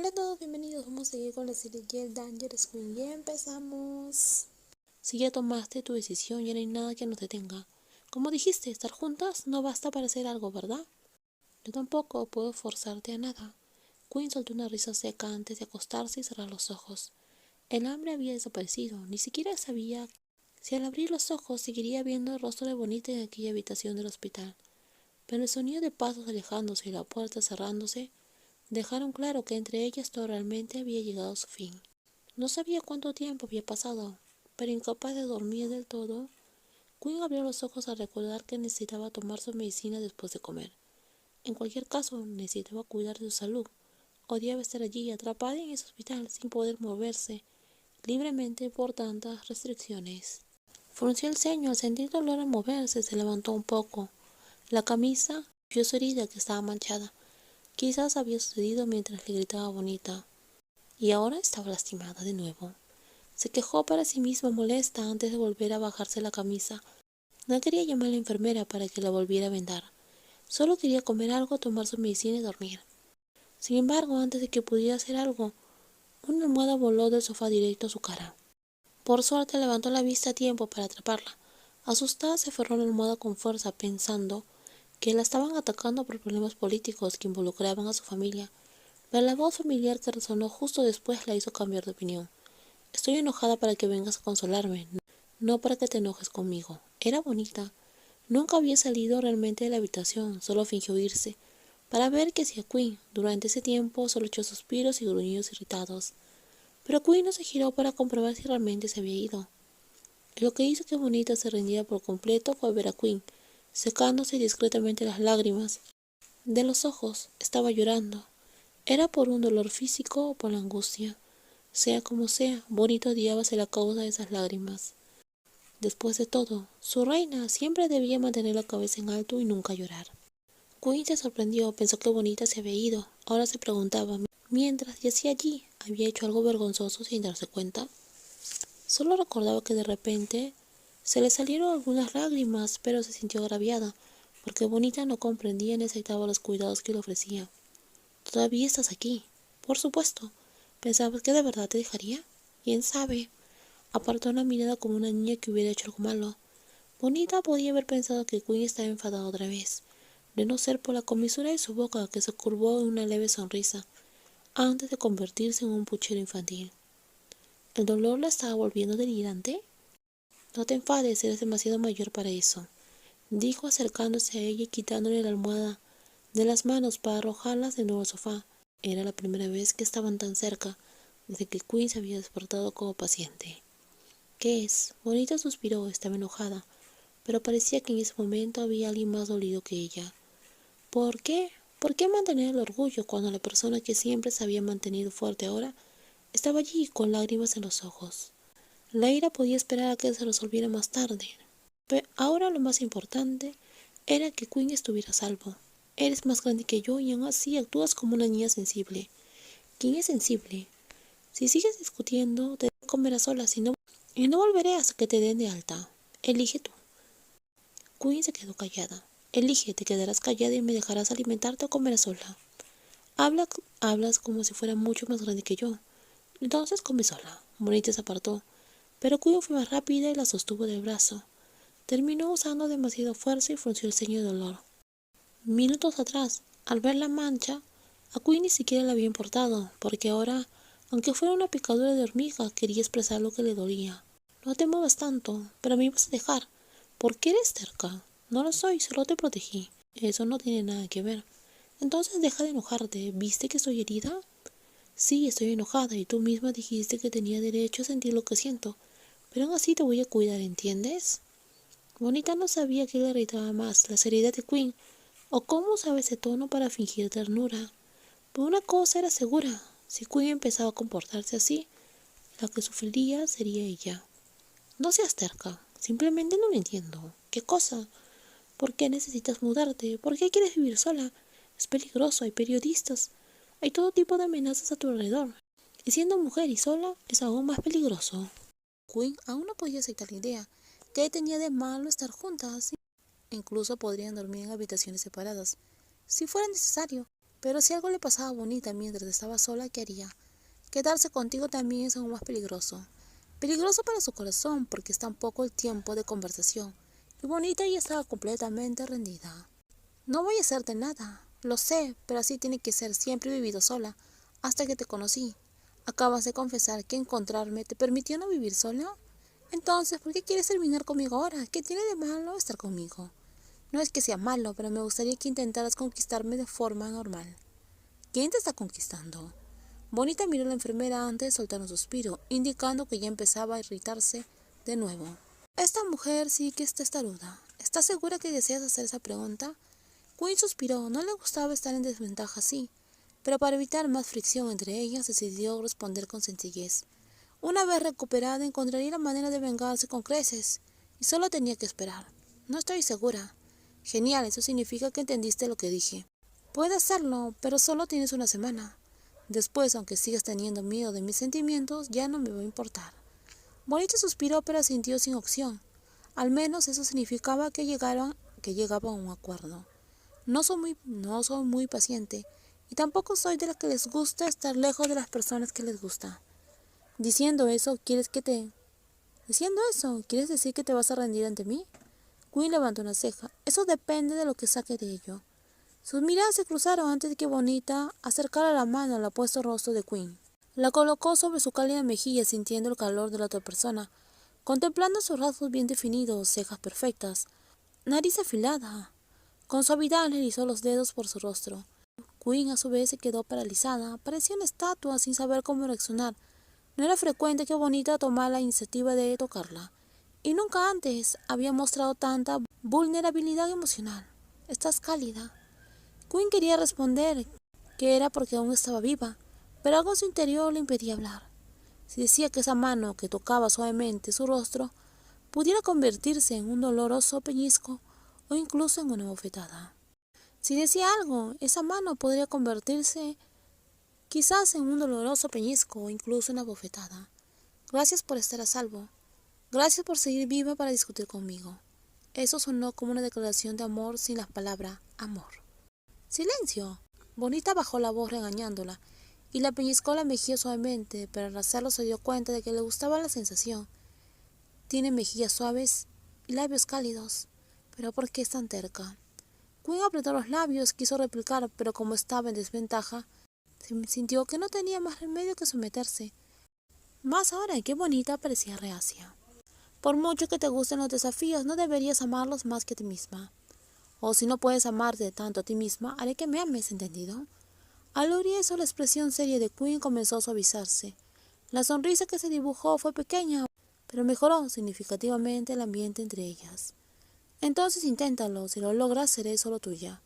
Hola a todos, bienvenidos. Vamos a seguir con la serie Yell Dangerous Queen. Ya empezamos. Si ya tomaste tu decisión, ya no hay nada que nos detenga. Como dijiste, estar juntas no basta para hacer algo, ¿verdad? Yo tampoco puedo forzarte a nada. Queen soltó una risa seca antes de acostarse y cerrar los ojos. El hambre había desaparecido. Ni siquiera sabía si al abrir los ojos seguiría viendo el rostro de Bonita en aquella habitación del hospital. Pero el sonido de pasos alejándose y la puerta cerrándose dejaron claro que entre ellas todo realmente había llegado a su fin. No sabía cuánto tiempo había pasado, pero incapaz de dormir del todo, Quinn abrió los ojos al recordar que necesitaba tomar su medicina después de comer. En cualquier caso, necesitaba cuidar de su salud. Odiaba estar allí, atrapada en ese hospital, sin poder moverse libremente por tantas restricciones. Frunció el ceño al sentir dolor al moverse, se levantó un poco. La camisa vio su herida que estaba manchada. Quizás había sucedido mientras le gritaba Bonita, y ahora estaba lastimada de nuevo. Se quejó para sí misma molesta antes de volver a bajarse la camisa. No quería llamar a la enfermera para que la volviera a vendar. Solo quería comer algo, tomar su medicina y dormir. Sin embargo, antes de que pudiera hacer algo, una almohada voló del sofá directo a su cara. Por suerte levantó la vista a tiempo para atraparla. Asustada se aferró a la almohada con fuerza, pensando que la estaban atacando por problemas políticos que involucraban a su familia. Pero la voz familiar que resonó justo después la hizo cambiar de opinión. Estoy enojada para que vengas a consolarme, no para que te enojes conmigo. Era Bonita. Nunca había salido realmente de la habitación, solo fingió irse, para ver qué hacía Quinn. Durante ese tiempo solo echó suspiros y gruñidos irritados. Pero Quinn no se giró para comprobar si realmente se había ido. Lo que hizo que Bonita se rindiera por completo fue ver a Quinn, secándose discretamente las lágrimas de los ojos. Estaba llorando. ¿Era por un dolor físico o por la angustia? Sea como sea, Bonita odiaba ser la causa de esas lágrimas. Después de todo, su reina siempre debía mantener la cabeza en alto y nunca llorar. Quinn se sorprendió, pensó que Bonita se había ido. Ahora se preguntaba, mientras yacía allí, ¿había hecho algo vergonzoso sin darse cuenta? Solo recordaba que de repente se le salieron algunas lágrimas, pero se sintió agraviada, porque Bonita no comprendía ni aceptaba los cuidados que le ofrecía. ¿Todavía estás aquí? Por supuesto. ¿Pensabas que de verdad te dejaría? ¿Quién sabe? Apartó una mirada como una niña que hubiera hecho algo malo. Bonita podía haber pensado que Quinn estaba enfadada otra vez, de no ser por la comisura de su boca que se curvó en una leve sonrisa, antes de convertirse en un puchero infantil. ¿El dolor la estaba volviendo delirante? No te enfades, eres demasiado mayor para eso, dijo acercándose a ella y quitándole la almohada de las manos para arrojarlas de nuevo al sofá. Era la primera vez que estaban tan cerca, desde que Quinn se había despertado como paciente. ¿Qué es? Bonita suspiró, estaba enojada, pero parecía que en ese momento había alguien más dolido que ella. ¿Por qué? ¿Por qué mantener el orgullo cuando la persona que siempre se había mantenido fuerte ahora estaba allí con lágrimas en los ojos? La ira podía esperar a que se resolviera más tarde, pero ahora lo más importante era que Quinn estuviera a salvo. Eres más grande que yo y aún así actúas como una niña sensible. ¿Quién es sensible? Si sigues discutiendo, te comerás sola y no volveré hasta que te den de alta. Elige tú. Quinn se quedó callada. Elige, te quedarás callada y me dejarás alimentarte o comerás sola. Hablas como si fuera mucho más grande que yo. Entonces come sola. Bonita se apartó, pero Quinn fue más rápida y la sostuvo del brazo. Terminó usando demasiada fuerza y frunció el ceño de dolor. Minutos atrás, al ver la mancha, a Quinn ni siquiera le había importado, porque ahora, aunque fuera una picadura de hormiga, quería expresar lo que le dolía. No te muevas tanto, pero me ibas a dejar. ¿Por qué eres terca? No lo soy, solo te protegí. Eso no tiene nada que ver. Entonces deja de enojarte. ¿Viste que estoy herida? Sí, estoy enojada y tú misma dijiste que tenía derecho a sentir lo que siento. Pero aún así te voy a cuidar, ¿entiendes? Bonita no sabía qué le irritaba más, la seriedad de Quinn o cómo usaba ese tono para fingir ternura. Pero una cosa era segura, si Quinn empezaba a comportarse así, la que sufriría sería ella. No seas terca, simplemente no lo entiendo. ¿Qué cosa? ¿Por qué necesitas mudarte? ¿Por qué quieres vivir sola? Es peligroso, hay periodistas, hay todo tipo de amenazas a tu alrededor. Y siendo mujer y sola es aún más peligroso. Quinn aún no podía aceptar la idea. ¿Qué tenía de malo estar juntas? Incluso podrían dormir en habitaciones separadas, si fuera necesario. Pero si algo le pasaba a Bonita mientras estaba sola, ¿qué haría? Quedarse contigo también es aún más peligroso. Peligroso para su corazón porque es tan poco el tiempo de conversación. Y Bonita ya estaba completamente rendida. No voy a hacerte nada, lo sé, pero así tiene que ser. Siempre he vivido sola, hasta que te conocí. Acabas de confesar que encontrarme te permitió no vivir sola. Entonces, ¿por qué quieres terminar conmigo ahora? ¿Qué tiene de malo estar conmigo? No es que sea malo, pero me gustaría que intentaras conquistarme de forma normal. ¿Quién te está conquistando? Bonita miró a la enfermera antes de soltar un suspiro, indicando que ya empezaba a irritarse de nuevo. Esta mujer sí que es testaruda. ¿Estás segura que deseas hacer esa pregunta? Quinn suspiró. No le gustaba estar en desventaja así, pero para evitar más fricción entre ellas decidió responder con sencillez. Una vez recuperada encontraría la manera de vengarse con creces, y solo tenía que esperar. No estoy segura. Genial, eso significa que entendiste lo que dije. Puede hacerlo, pero solo tienes una semana. Después, aunque sigas teniendo miedo de mis sentimientos, ya no me va a importar. Bonita suspiró, pero sintió sin opción. Al menos eso significaba que llegaba a un acuerdo. No soy muy paciente, y tampoco soy de las que les gusta estar lejos de las personas que les gusta. Diciendo eso, ¿quieres decir que te vas a rendir ante mí? Quinn levantó una ceja. Eso depende de lo que saque de ello. Sus miradas se cruzaron antes de que Bonita acercara la mano al apuesto rostro de Quinn. La colocó sobre su cálida mejilla sintiendo el calor de la otra persona, contemplando sus rasgos bien definidos, cejas perfectas, nariz afilada. Con suavidad le deslizó los dedos por su rostro. Quinn a su vez se quedó paralizada, parecía una estatua sin saber cómo reaccionar. No era frecuente que Bonita tomara la iniciativa de tocarla, y nunca antes había mostrado tanta vulnerabilidad emocional. «Estás cálida». Quinn quería responder que era porque aún estaba viva, pero algo en su interior le impedía hablar. Si decía que esa mano que tocaba suavemente su rostro pudiera convertirse en un doloroso pellizco o incluso en una bofetada. Si decía algo, esa mano podría convertirse quizás en un doloroso pellizco o incluso una bofetada. Gracias por estar a salvo. Gracias por seguir viva para discutir conmigo. Eso sonó como una declaración de amor sin las palabras amor. ¡Silencio! Bonita bajó la voz regañándola y la pellizcó la mejilla suavemente, pero al hacerlo se dio cuenta de que le gustaba la sensación. Tiene mejillas suaves y labios cálidos. ¿Pero por qué es tan terca? Quinn apretó los labios, quiso replicar, pero como estaba en desventaja, sintió que no tenía más remedio que someterse. Más ahora que Bonita parecía reacia. Por mucho que te gusten los desafíos, no deberías amarlos más que a ti misma. O si no puedes amarte tanto a ti misma, haré que me ames, ¿entendido? Al oír eso, la expresión seria de Quinn comenzó a suavizarse. La sonrisa que se dibujó fue pequeña, pero mejoró significativamente el ambiente entre ellas. Entonces inténtalo, si lo logras seré solo tuya.